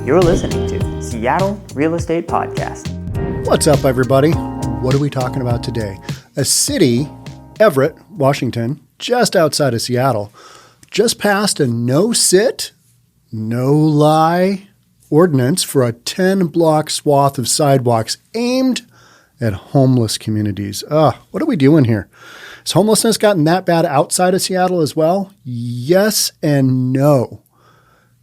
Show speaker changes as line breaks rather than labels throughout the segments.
You're listening to Seattle Real Estate Podcast.
What's up, everybody? What are we talking about today? A city, Everett, Washington, just outside of Seattle, just passed a no-sit, no-lie ordinance for a 10-block swath of sidewalks aimed at homeless communities. What are we doing here? Has homelessness gotten that bad outside of Seattle as well? Yes and no.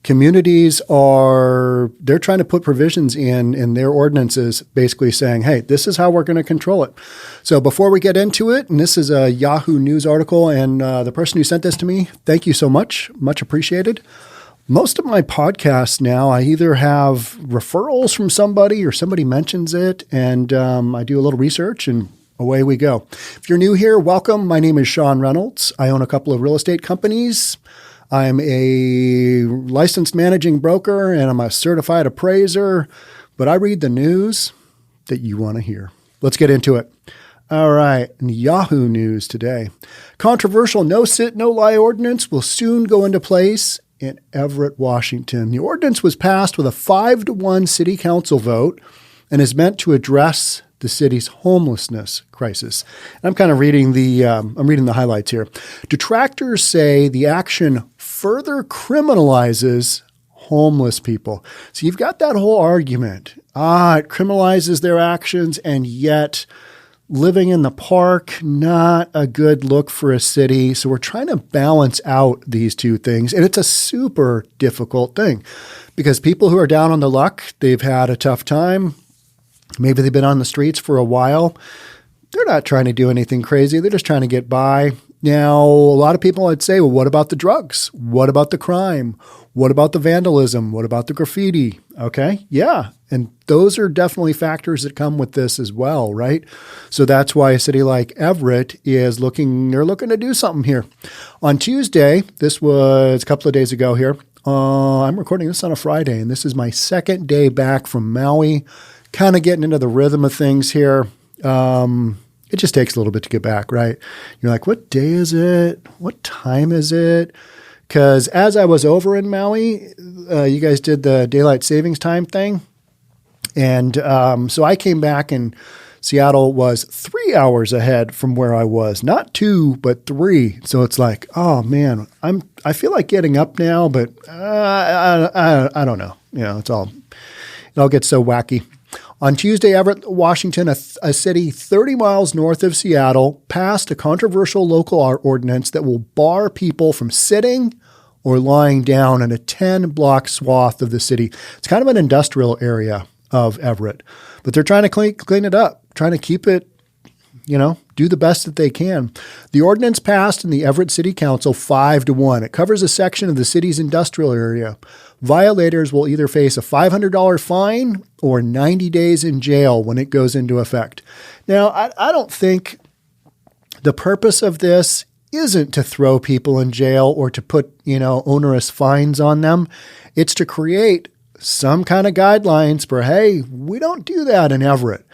Communities they're trying to put provisions in their ordinances basically saying, hey, this is how we're going to control it. So before we get into it, and this is a Yahoo News article, and the person who sent this to me, thank you so much. Much appreciated. Most of my podcasts now, I either have referrals from somebody or somebody mentions it, and I do a little research and away we go. If you're new here, welcome. My name is Sean Reynolds. I own a couple of real estate companies. I'm a licensed managing broker and I'm a certified appraiser, but I read the news that you want to hear. Let's get into it. All right, Yahoo News today. Controversial no-sit, no-lie ordinance will soon go into place in Everett, Washington. The ordinance was passed with a 5-1 city council vote and is meant to address the city's homelessness crisis. I'm kind of reading the highlights here. Detractors say the action further criminalizes homeless people. So you've got that whole argument. It criminalizes their actions, and yet living in the park, not a good look for a city. So we're trying to balance out these two things. And it's a super difficult thing because people who are down on the luck, they've had a tough time. Maybe they've been on the streets for a while. They're not trying to do anything crazy. They're just trying to get by. Now, a lot of people would say, well, what about the drugs? What about the crime? What about the vandalism? What about the graffiti? Okay, yeah. And those are definitely factors that come with this as well, right? So that's why a city like Everett is looking to do something here. On Tuesday, this was a couple of days ago here, I'm recording this on a Friday, and this is my second day back from Maui, kind of getting into the rhythm of things here. It just takes a little bit to get back, right? You're like, what day is it? What time is it? Because as I was over in Maui, you guys did the daylight savings time thing. And so I came back and Seattle was 3 hours ahead from where I was. Not 2, but 3. So it's like, oh man, I feel like getting up now, but I don't know. You know, it all gets so wacky. On Tuesday, Everett, Washington, a city 30 miles north of Seattle, passed a controversial local ordinance that will bar people from sitting or lying down in a 10-block swath of the city. It's kind of an industrial area of Everett, but they're trying to clean it up, trying to keep it, do the best that they can. The ordinance passed in the Everett City Council 5-1. It covers a section of the city's industrial area. Violators will either face a $500 fine or 90 days in jail when it goes into effect. Now, I don't think the purpose of this isn't to throw people in jail or to put, onerous fines on them. It's to create some kind of guidelines for, hey, we don't do that in Everett.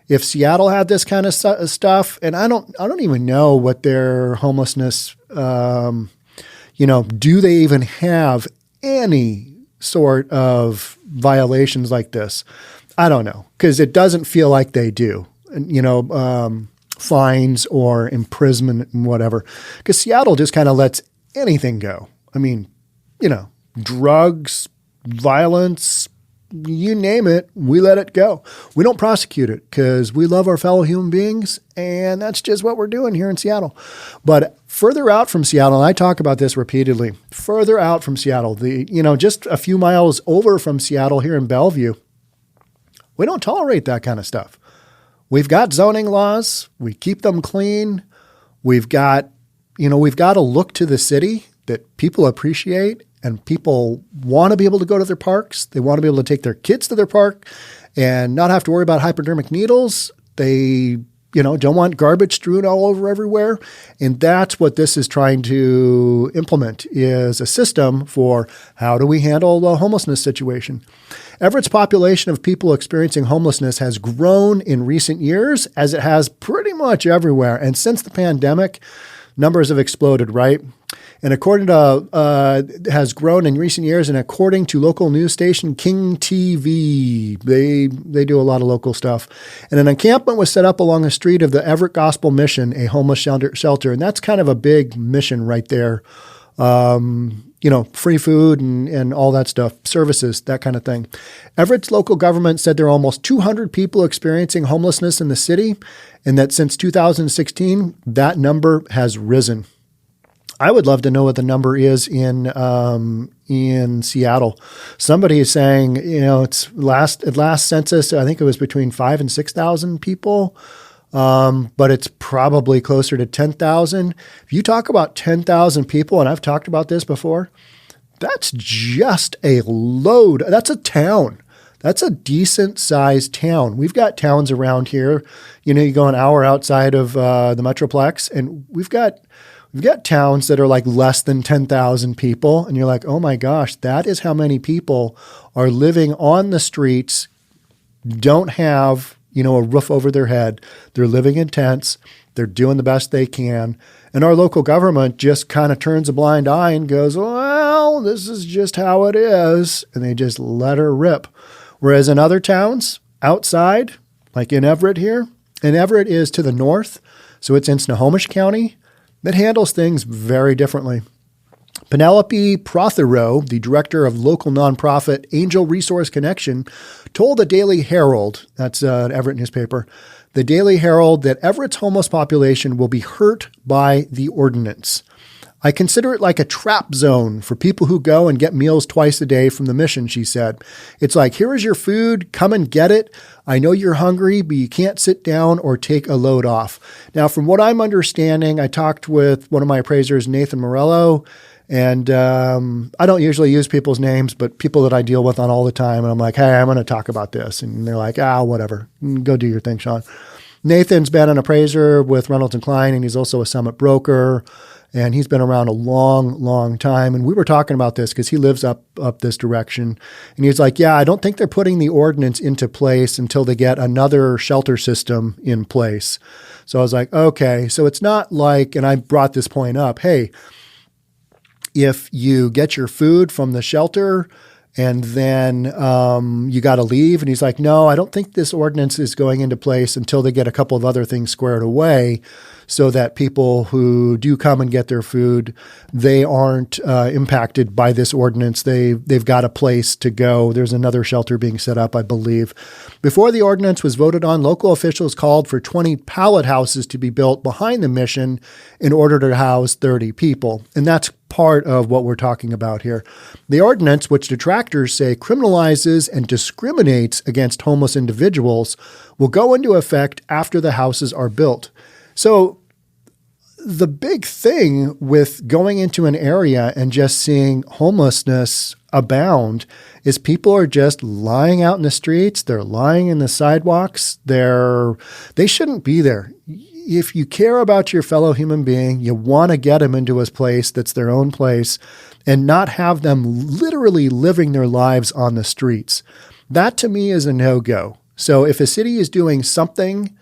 If Seattle had this kind of stuff, and I don't even know what their homelessness, do they even have any sort of violations like this? I don't know, because it doesn't feel like they do, fines or imprisonment and whatever, because Seattle just kind of lets anything go. I mean, drugs, violence, you name it, we let it go. We don't prosecute it because we love our fellow human beings, and that's just what we're doing here in Seattle. But further out from Seattle, and I talk about this repeatedly, further out from Seattle, just a few miles over from Seattle here in Bellevue, we don't tolerate that kind of stuff. We've got zoning laws. We keep them clean. We've got to look to the city that people appreciate. And people want to be able to go to their parks. They want to be able to take their kids to their park and not have to worry about hypodermic needles. They, don't want garbage strewn all over everywhere. And that's what this is trying to implement, is a system for how do we handle the homelessness situation. Everett's population of people experiencing homelessness has grown in recent years, as it has pretty much everywhere. And since the pandemic, numbers have exploded, right? And according to, has grown in recent years, and according to local news station King TV, they do a lot of local stuff. And an encampment was set up along the street of the Everett Gospel Mission, a homeless shelter. And that's kind of a big mission right there. Free food and all that stuff, services, that kind of thing. Everett's local government said there are almost 200 people experiencing homelessness in the city, and that since 2016, that number has risen. I would love to know what the number is in Seattle. Somebody is saying, it's last census, I think it was between 5,000 and 6,000 people. But it's probably closer to 10,000. If you talk about 10,000 people, and I've talked about this before, that's just a load. That's a town. That's a decent sized town. We've got towns around here. You go an hour outside of the Metroplex, and we've got towns that are like less than 10,000 people. And you're like, oh my gosh, that is how many people are living on the streets, don't have a roof over their head. They're living in tents. They're doing the best they can. And our local government just kind of turns a blind eye and goes, well, this is just how it is. And they just let her rip. Whereas in other towns outside, like in Everett here, and Everett is to the north, so it's in Snohomish County, that handles things very differently. Penelope Prothero, the director of local nonprofit Angel Resource Connection, told the Daily Herald, that's an Everett newspaper, the Daily Herald, that Everett's homeless population will be hurt by the ordinance. I consider it like a trap zone for people who go and get meals twice a day from the mission, she said. It's like, here is your food, come and get it. I know you're hungry, but you can't sit down or take a load off. Now, from what I'm understanding, I talked with one of my appraisers, Nathan Morello, and I don't usually use people's names, but people that I deal with on all the time. And I'm like, hey, I'm going to talk about this. And they're like, whatever. Go do your thing, Sean. Nathan's been an appraiser with Reynolds and Kline, and he's also a summit broker. And he's been around a long, long time. And we were talking about this because he lives up this direction. And he's like, I don't think they're putting the ordinance into place until they get another shelter system in place. So I was like, okay. So it's not like, and I brought this point up, hey, if you get your food from the shelter and then you got to leave. And he's like, no, I don't think this ordinance is going into place until they get a couple of other things squared away so that people who do come and get their food, they aren't impacted by this ordinance. They've got a place to go. There's another shelter being set up, I believe. Before the ordinance was voted on, local officials called for 20 pallet houses to be built behind the mission in order to house 30 people. And that's part of what we're talking about here. The ordinance, which detractors say criminalizes and discriminates against homeless individuals, will go into effect after the houses are built. So the big thing with going into an area and just seeing homelessness abound is people are just lying out in the streets. They're lying in the sidewalks. They shouldn't be there. If you care about your fellow human being, you want to get them into a place that's their own place and not have them literally living their lives on the streets. That to me is a no-go. So if a city is doing something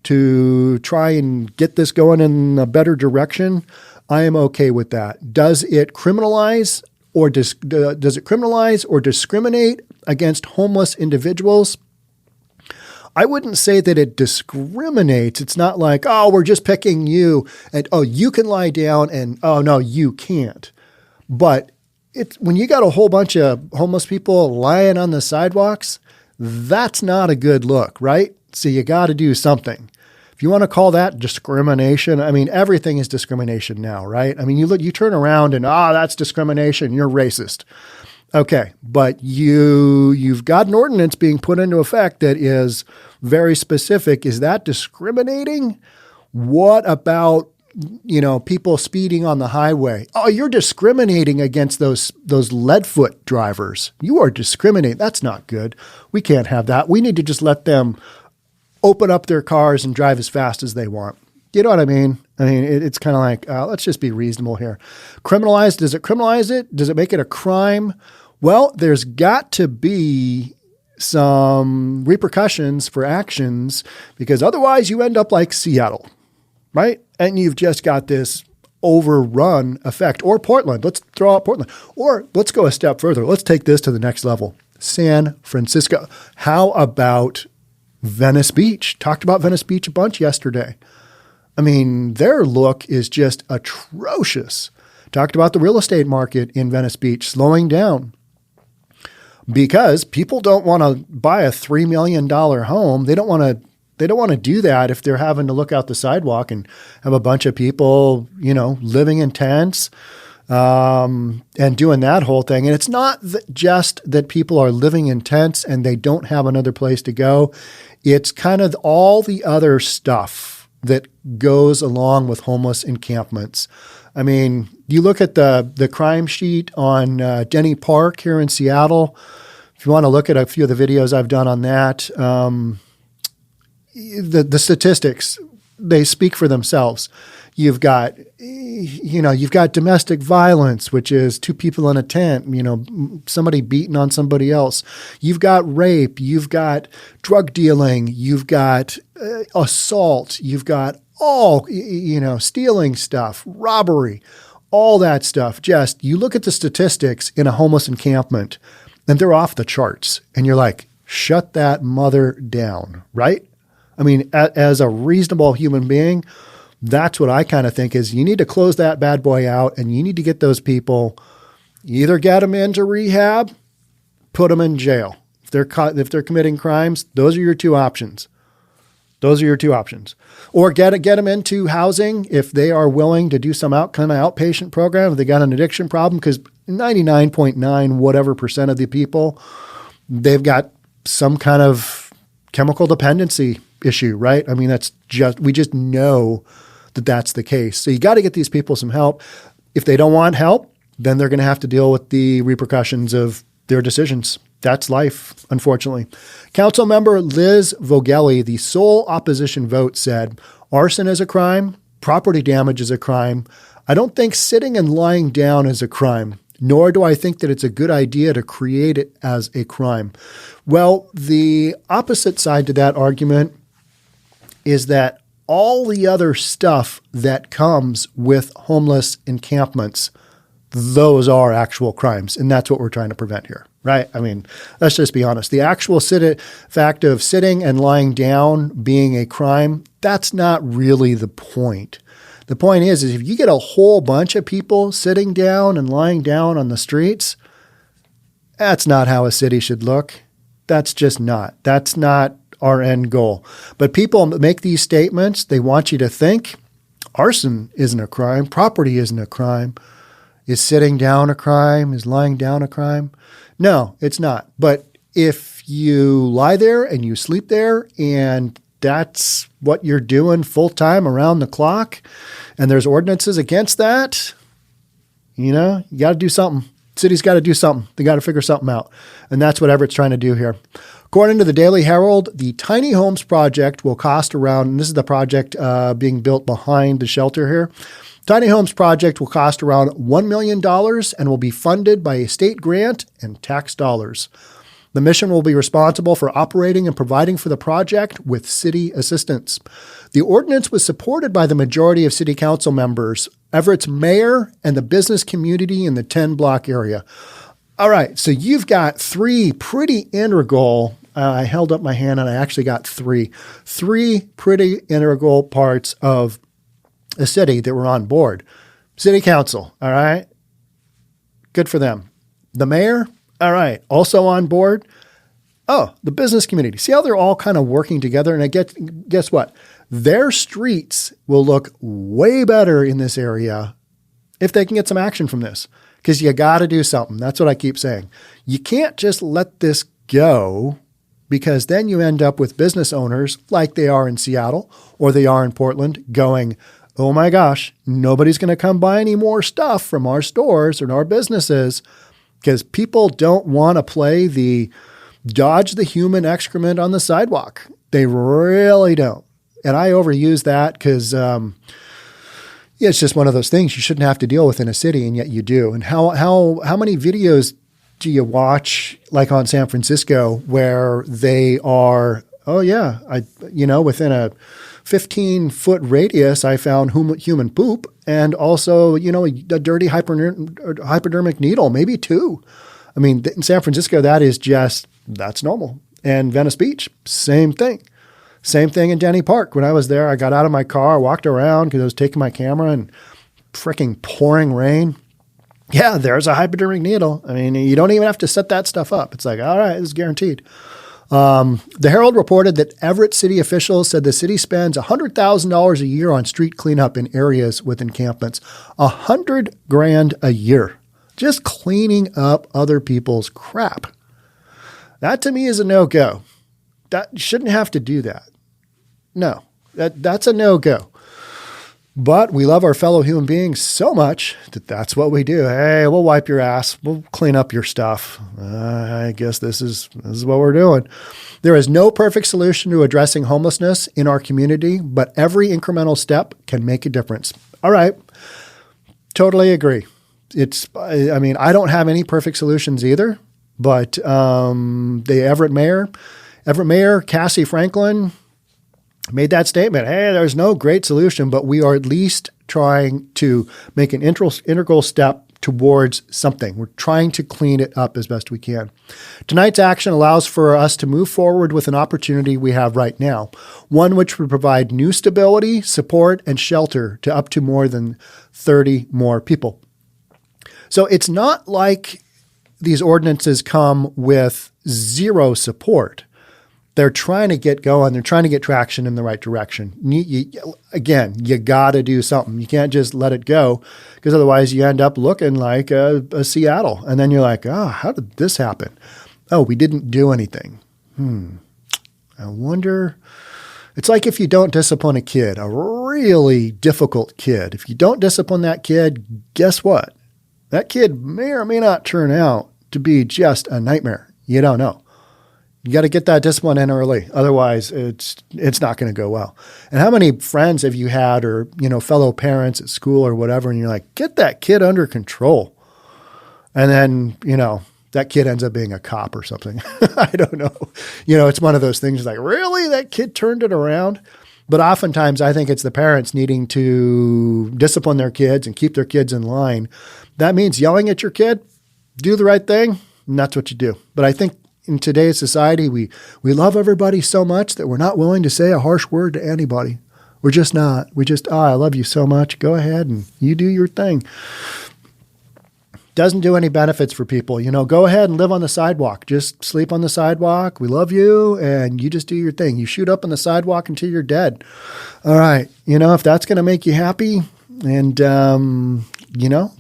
to try and get this going in a better direction, I am okay with that. Does it criminalize or discriminate against homeless individuals? I wouldn't say that it discriminates. It's not like, we're just picking you and, you can lie down and, no, you can't. But it's when you got a whole bunch of homeless people lying on the sidewalks, that's not a good look, right? So you got to do something. If you want to call that discrimination, I mean, everything is discrimination now, right? I mean, you turn around and, that's discrimination. You're racist. Okay, but you've got an ordinance being put into effect that is very specific. Is that discriminating? What about, people speeding on the highway? You're discriminating against those leadfoot drivers. You are discriminating. That's not good. We can't have that. We need to just let them open up their cars and drive as fast as they want. You know what I mean? I mean, it's kind of like, let's just be reasonable here. Criminalize, does it criminalize it? Does it make it a crime? Well, there's got to be some repercussions for actions because otherwise you end up like Seattle, right? And you've just got this overrun effect. Or Portland. Let's throw out Portland. Or let's go a step further. Let's take this to the next level. San Francisco. How about Venice Beach? Talked about Venice Beach a bunch yesterday. I mean, their look is just atrocious. Talked about the real estate market in Venice Beach slowing down because people don't want to buy a $3 million home. They don't want to do that if they're having to look out the sidewalk and have a bunch of people, living in tents and doing that whole thing. And it's not just that people are living in tents and they don't have another place to go. It's kind of all the other stuff that goes along with homeless encampments. I mean, you look at the crime sheet on Denny Park here in Seattle. If you want to look at a few of the videos I've done on that, the statistics, they speak for themselves. You've got domestic violence, which is two people in a tent, somebody beating on somebody else. You've got rape, you've got drug dealing, you've got assault, you've got all, stealing stuff, robbery, all that stuff. Just, you look at the statistics in a homeless encampment and they're off the charts and you're like, shut that mother down, right? I mean, as a reasonable human being, that's what I kind of think is you need to close that bad boy out and you need to get those people, either get them into rehab, put them in jail. If they're committing crimes, those are your two options. Or get them into housing if they are willing to do some kind of outpatient program, if they got an addiction problem, because 99.9 whatever percent of the people, they've got some kind of chemical dependency issue, right? I mean, we just know that that's the case. So you got to get these people some help. If they don't want help, then they're going to have to deal with the repercussions of their decisions. That's life, unfortunately. Council member Liz Vogelli, the sole opposition vote, said, arson is a crime, property damage is a crime. I don't think sitting and lying down is a crime, nor do I think that it's a good idea to create it as a crime. Well, the opposite side to that argument is that all the other stuff that comes with homeless encampments, those are actual crimes. And that's what we're trying to prevent here, right? I mean, let's just be honest. The actual fact of sitting and lying down being a crime, that's not really the point. The point is if you get a whole bunch of people sitting down and lying down on the streets, that's not how a city should look. That's just not. That's not our end goal. But people make these statements. They want you to think arson isn't a crime. Property isn't a crime. Is sitting down a crime? Is lying down a crime? No, it's not. But if you lie there and you sleep there and that's what you're doing full time around the clock and there's ordinances against that, you got to do something. City's got to do something. They got to figure something out. And that's what Everett's trying to do here. According to the Daily Herald, the Tiny Homes project will cost around, and this is the project being built behind the shelter here. Tiny Homes project will cost around $1 million and will be funded by a state grant and tax dollars. The mission will be responsible for operating and providing for the project with city assistance. The ordinance was supported by the majority of city council members, Everett's mayor, and the business community in the 10-block area. All right, so you've got three pretty integral, I held up my hand and I actually got three pretty integral parts of a city that were on board. City council, all right, good for them. The mayor, all right, also on board. Oh, the business community. See how they're all kind of working together? And guess what? Their streets will look way better in this area if they can get some action from this. Because you got to do something. That's what I keep saying. You can't just let this go because then you end up with business owners like they are in Seattle or they are in Portland going, oh my gosh, nobody's going to come buy any more stuff from our stores or our businesses because people don't want to play the dodge the human excrement on the sidewalk. They really don't. And I overuse that because it's just one of those things you shouldn't have to deal with in a city, and yet you do. And how many videos do you watch, like on San Francisco, where they are Oh yeah. Within a 15-foot radius, I found human poop and also, a dirty hypodermic needle, maybe 2. I mean, in San Francisco, that's normal. And Venice Beach, same thing. Same thing in Denny Park. When I was there, I got out of my car, walked around because I was taking my camera and freaking pouring rain. Yeah, there's a hypodermic needle. I mean, you don't even have to set that stuff up. It's like, all right, this is guaranteed. The Herald reported that Everett city officials said the city spends $100,000 a year on street cleanup in areas with encampments. $100,000 a year. Just cleaning up other people's crap. That to me is a no-go. That shouldn't have to do that. No, that's a no-go. But we love our fellow human beings so much that that's what we do. Hey, we'll wipe your ass. We'll clean up your stuff. I guess this is what we're doing. There is no perfect solution to addressing homelessness in our community, but every incremental step can make a difference. All right. Totally agree. I don't have any perfect solutions either, but the Everett Mayor, Cassie Franklin, made that statement. Hey, there's no great solution, but we are at least trying to make an integral step towards something. We're trying to clean it up as best we can. Tonight's action allows for us to move forward with an opportunity we have right now, one which would provide new stability, support, and shelter to up to more than 30 more people. So it's not like these ordinances come with zero support. They're trying to get going. They're trying to get traction in the right direction. You got to do something. You can't just let it go because otherwise you end up looking like a Seattle. And then you're like, oh, how did this happen? Oh, we didn't do anything. I wonder. It's like if you don't discipline a kid, a really difficult kid. If you don't discipline that kid, guess what? That kid may or may not turn out to be just a nightmare. You don't know. You got to get that discipline in early. Otherwise, it's not going to go well. And how many friends have you had or, fellow parents at school or whatever, and you're like, get that kid under control. And then, that kid ends up being a cop or something. I don't know. It's one of those things like, really? That kid turned it around? But oftentimes I think it's the parents needing to discipline their kids and keep their kids in line. That means yelling at your kid, do the right thing, and that's what you do. But I think in today's society, we love everybody so much that we're not willing to say a harsh word to anybody. We're just not. I love you so much. Go ahead and you do your thing. Doesn't do any benefits for people. Go ahead and live on the sidewalk. Just sleep on the sidewalk. We love you, and you just do your thing. You shoot up on the sidewalk until you're dead. All right. If that's going to make you happy, and,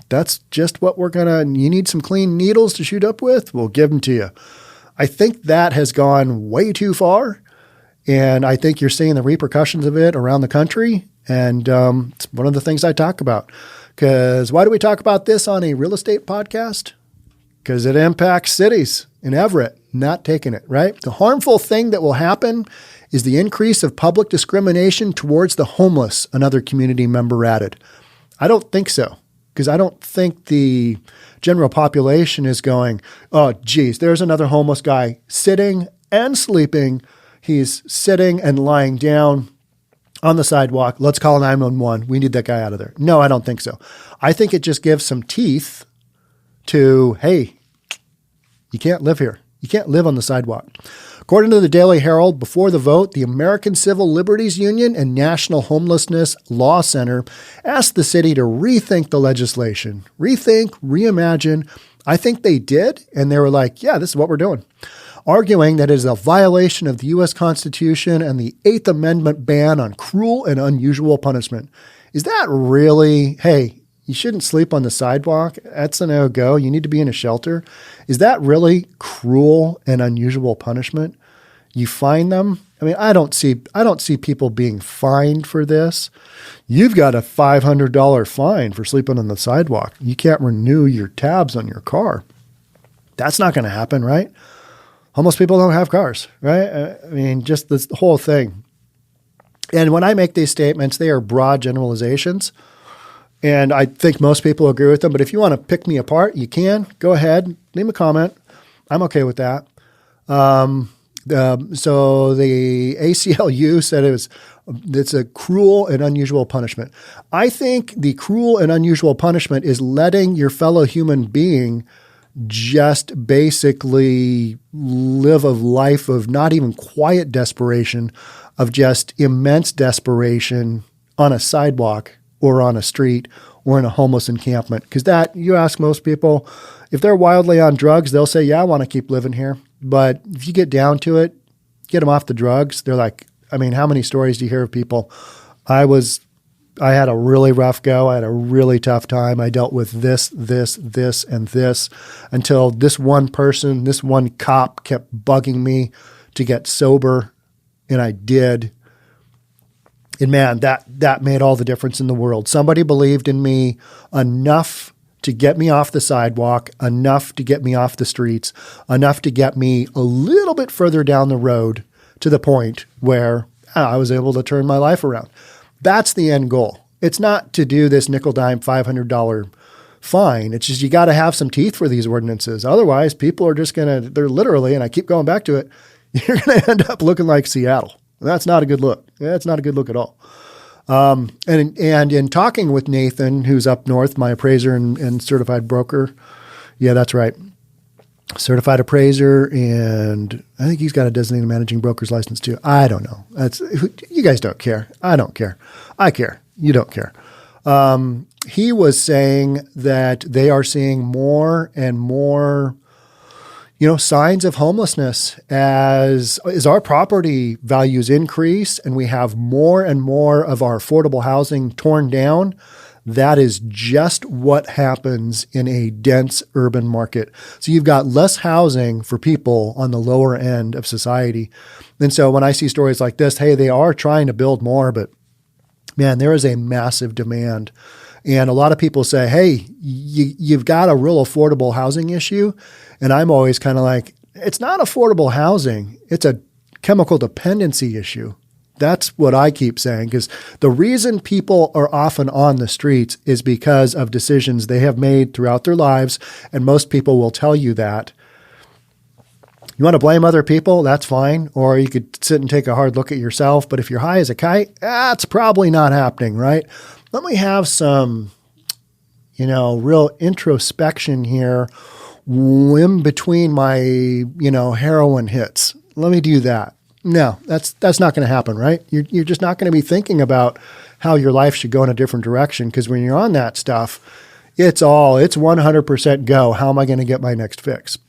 that's just what you need some clean needles to shoot up with, we'll give them to you. I think that has gone way too far, and I think you're seeing the repercussions of it around the country, and it's one of the things I talk about. Because why do we talk about this on a real estate podcast? Because it impacts cities in Everett, not taking it, right? The harmful thing that will happen is the increase of public discrimination towards the homeless, another community member added. I don't think so, because I don't think the general population is going, oh, geez, there's another homeless guy sitting and sleeping. He's sitting and lying down on the sidewalk. Let's call 911. We need that guy out of there. No, I don't think so. I think it just gives some teeth to, hey, you can't live here. You can't live on the sidewalk. According to the Daily Herald, before the vote, the American Civil Liberties Union and National Homelessness Law Center asked the city to rethink the legislation. Rethink, reimagine. I think they did, and they were like, yeah, this is what we're doing. Arguing that it is a violation of the U.S. Constitution and the Eighth Amendment ban on cruel and unusual punishment. Is that really, hey, you shouldn't sleep on the sidewalk? That's a no-go. You need to be in a shelter. Is that really cruel and unusual punishment? You fine them? I mean, I don't see people being fined for this. You've got a $500 fine for sleeping on the sidewalk. You can't renew your tabs on your car. That's not going to happen, right? Homeless people don't have cars, right? I mean, just this whole thing. And when I make these statements, they are broad generalizations. And I think most people agree with them. But if you want to pick me apart, you can. Go ahead. Leave a comment. I'm okay with that. So the ACLU said it's a cruel and unusual punishment. I think the cruel and unusual punishment is letting your fellow human being just basically live a life of not even quiet desperation, of just immense desperation on a sidewalk or on a street or in a homeless encampment. Because that, you ask most people, if they're wildly on drugs, they'll say, yeah, I want to keep living here. But if you get down to it, get them off the drugs, they're like, I mean, how many stories do you hear of people? I had a really rough go. I had a really tough time. I dealt with this, and this until this one person, this one cop kept bugging me to get sober. And I did. And man, that made all the difference in the world. Somebody believed in me enough to get me off the sidewalk, enough to get me off the streets, enough to get me a little bit further down the road to the point where I was able to turn my life around. That's the end goal. It's not to do this nickel dime $500 fine. It's just you got to have some teeth for these ordinances. Otherwise, people are just they're literally, and I keep going back to it, you're going to end up looking like Seattle. That's not a good look. That's not a good look at all. And in talking with Nathan, who's up north, my appraiser and certified broker, yeah, that's right, certified appraiser, and I think he's got a designated managing broker's license too. I don't know. You guys don't care. I don't care. I care. You don't care. He was saying that they are seeing more and more, signs of homelessness as our property values increase and we have more and more of our affordable housing torn down. That is just what happens in a dense urban market. So you've got less housing for people on the lower end of society. And so when I see stories like this, hey, they are trying to build more, but man, there is a massive demand. And a lot of people say, hey, you've got a real affordable housing issue. And I'm always kind of like, it's not affordable housing. It's a chemical dependency issue. That's what I keep saying, because the reason people are often on the streets is because of decisions they have made throughout their lives. And most people will tell you that. You want to blame other people? That's fine. Or you could sit and take a hard look at yourself. But if you're high as a kite, that's probably not happening, right? Let me have some, real introspection here in between my, heroin hits. Let me do that. No, that's not going to happen, right? You're just not going to be thinking about how your life should go in a different direction, because when you're on that stuff, it's 100% go. How am I going to get my next fix?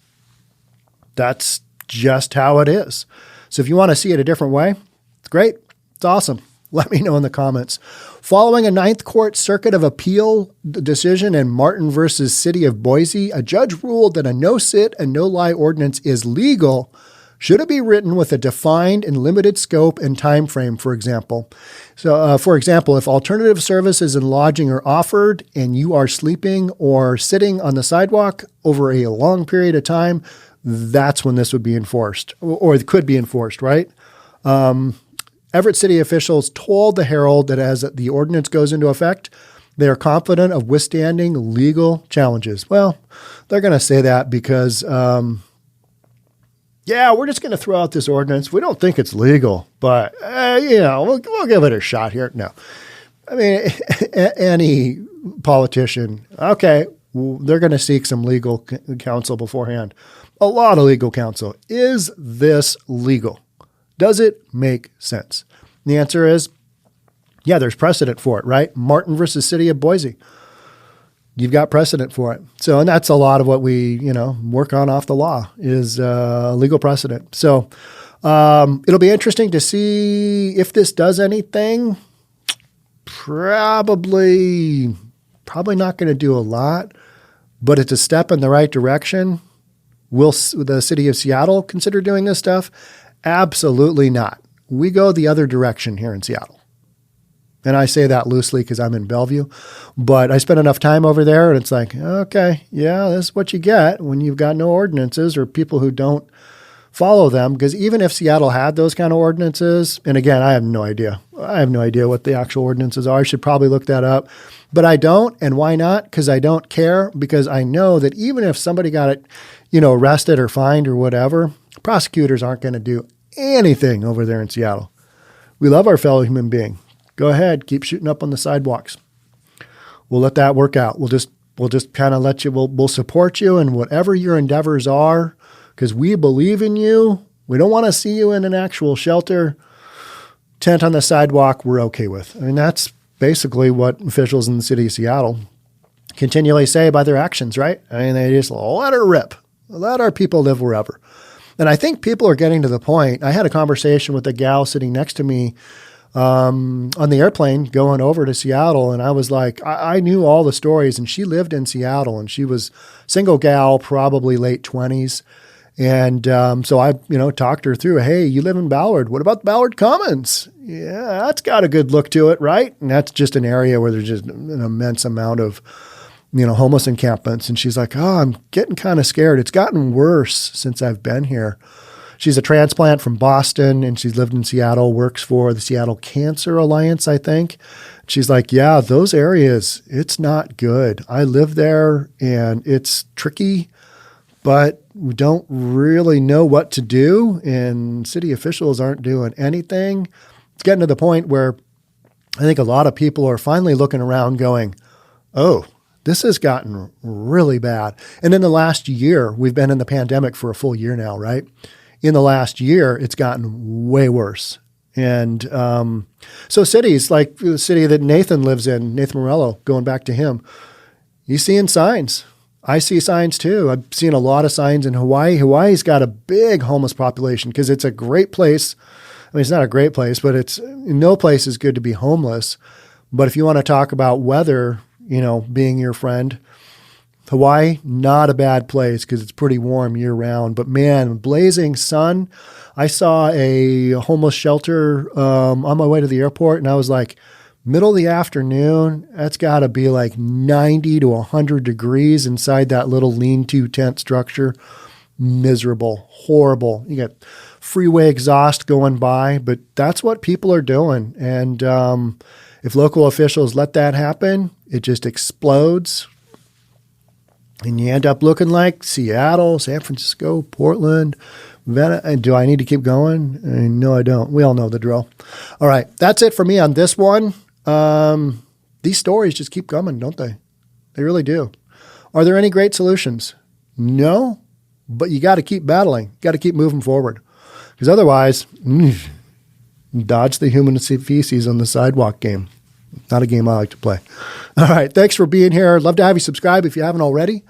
That's just how it is. So if you want to see it a different way, it's great. It's awesome. Let me know in the comments. Following a Ninth Court Circuit of Appeal decision in Martin versus City of Boise, a judge ruled that a no-sit and no-lie ordinance is legal should it be written with a defined and limited scope and time frame, for example. So, for example, if alternative services and lodging are offered and you are sleeping or sitting on the sidewalk over a long period of time, that's when this would be enforced, or it could be enforced, right? Everett City officials told the Herald that as the ordinance goes into effect, they are confident of withstanding legal challenges. Well, they're going to say that because, we're just going to throw out this ordinance. We don't think it's legal, but, we'll give it a shot here. No. I mean, any politician, okay, they're going to seek some legal counsel beforehand. A lot of legal counsel. Is this legal? Does it make sense? And the answer is, yeah, there's precedent for it, right? Martin versus City of Boise. You've got precedent for it. So, and that's a lot of what we, work on off the law is legal precedent. So it'll be interesting to see if this does anything. Probably not going to do a lot, but it's a step in the right direction. Will the city of Seattle consider doing this stuff? Absolutely not. We go the other direction here in Seattle. And I say that loosely because I'm in Bellevue, but I spent enough time over there and it's like, okay, yeah, this is what you get when you've got no ordinances or people who don't follow them. Because even if Seattle had those kind of ordinances, and again, I have no idea. I have no idea what the actual ordinances are. I should probably look that up, but I don't. And why not? Because I don't care, because I know that even if somebody got it, arrested or fined or whatever, Prosecutors aren't going to do anything over there in Seattle. We love our fellow human being. Go ahead, keep shooting up on the sidewalks. We'll let that work out. We'll just kind of let you, we'll support you in whatever your endeavors are because we believe in you. We don't want to see you in an actual shelter. Tent on the sidewalk, we're okay with. I mean, that's basically what officials in the city of Seattle continually say by their actions, right? I mean, they just let her rip. Let our people live wherever. And I think people are getting to the point. I had a conversation with a gal sitting next to me on the airplane going over to Seattle. And I was like, I knew all the stories, and she lived in Seattle, and she was single gal, probably late 20s. And so I, talked her through, hey, you live in Ballard. What about Ballard Commons? Yeah, that's got a good look to it, right? And that's just an area where there's just an immense amount of, homeless encampments. And she's like, oh, I'm getting kind of scared. It's gotten worse since I've been here. She's a transplant from Boston, and she's lived in Seattle, works for the Seattle Cancer Alliance, I think. She's like, yeah, those areas, it's not good. I live there, and it's tricky, but we don't really know what to do, and city officials aren't doing anything. It's getting to the point where I think a lot of people are finally looking around going, oh, this has gotten really bad. And in the last year, we've been in the pandemic for a full year now, right? In the last year, it's gotten way worse. And so cities like the city that Nathan lives in, Nathan Morello, going back to him, he's seeing signs. I see signs too. I've seen a lot of signs in Hawaii. Hawaii's got a big homeless population because it's a great place. I mean, it's not a great place, but no place is good to be homeless. But if you want to talk about weather, being your friend, Hawaii, not a bad place because it's pretty warm year round. But man, blazing sun. I saw a homeless shelter on my way to the airport, and I was like, middle of the afternoon, that's got to be like 90 to 100 degrees inside that little lean-to tent structure. Miserable, horrible. You got freeway exhaust going by, but that's what people are doing. And if local officials let that happen, it just explodes. And you end up looking like Seattle, San Francisco, Portland, and do I need to keep going? No, I don't. We all know the drill. All right, that's it for me on this one. These stories just keep coming, don't they? They really do. Are there any great solutions? No, but you got to keep battling. You got to keep moving forward. Because otherwise, dodge the human feces on the sidewalk game. Not a game I like to play. All right, thanks for being here. Love to have you subscribe if you haven't already.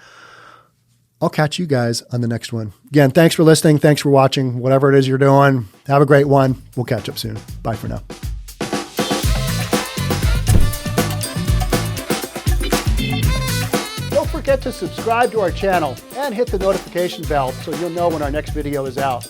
I'll catch you guys on the next one. Again, thanks for listening. Thanks for watching. Whatever it is you're doing, have a great one. We'll catch up soon. Bye for now. Don't forget to subscribe to our channel and hit the notification bell so you'll know when our next video is out.